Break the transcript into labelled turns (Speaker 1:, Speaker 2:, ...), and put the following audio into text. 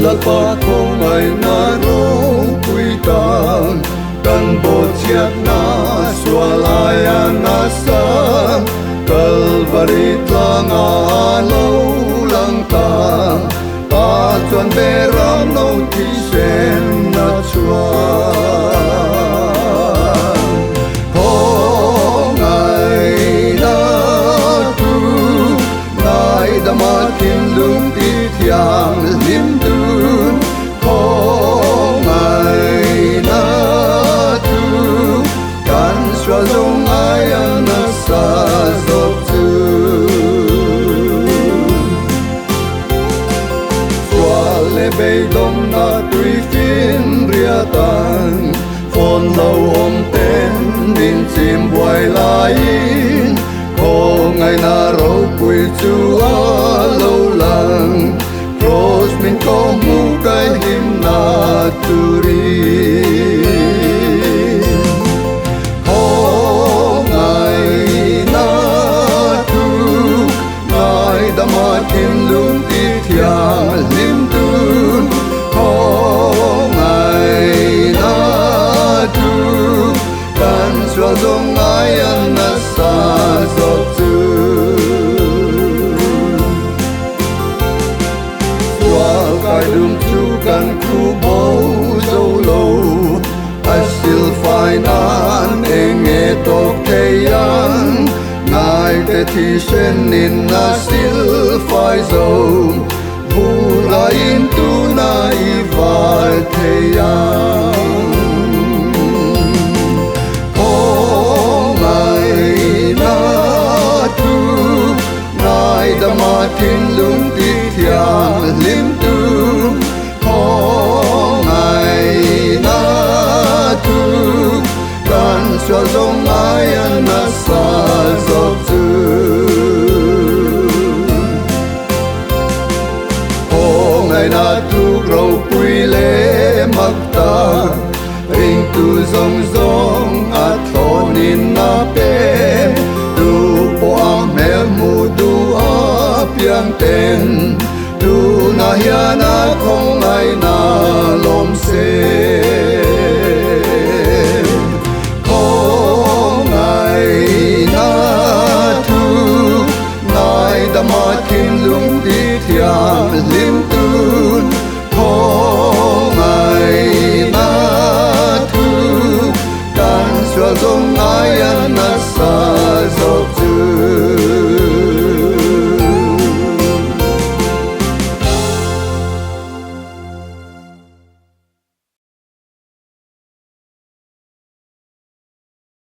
Speaker 1: pa kong ay narong kuitang kan bociat na swalayan na sa Kalvarit lang alaw lang ta Patuan beram no tisen na chuan Kong ay na tu Nai damakin lung titiang lim dun Kong ay na tu Kan xua zong ai ang nasa zop tu Xua le bay dom na tui fin ria tan Phone lâu ôm tên din chim buai lai Kong ai na rau pui chu a lâu lang Cross min ko mu kai him na tu ri Damakin lung titiang lim dun Kong ai na tu Kan xua zong ai an na sa zop tu Xua kai dung chu kan khu bầu dâu lâu I still find an eng e tok te yan Ngài te thi sen in na sil phai dâu Vu la in tu na i vai te yang Kong ai na tu Ngài damakin lung titiang lim tu Kong ai na tu Kan xua zong ai an na sa zop tu Kong ai na tu rau pui le mak ta Ring tu zong zong at thonin na pe Tu po am mel mu du a piang ten Tu na hian a kong ai na lom se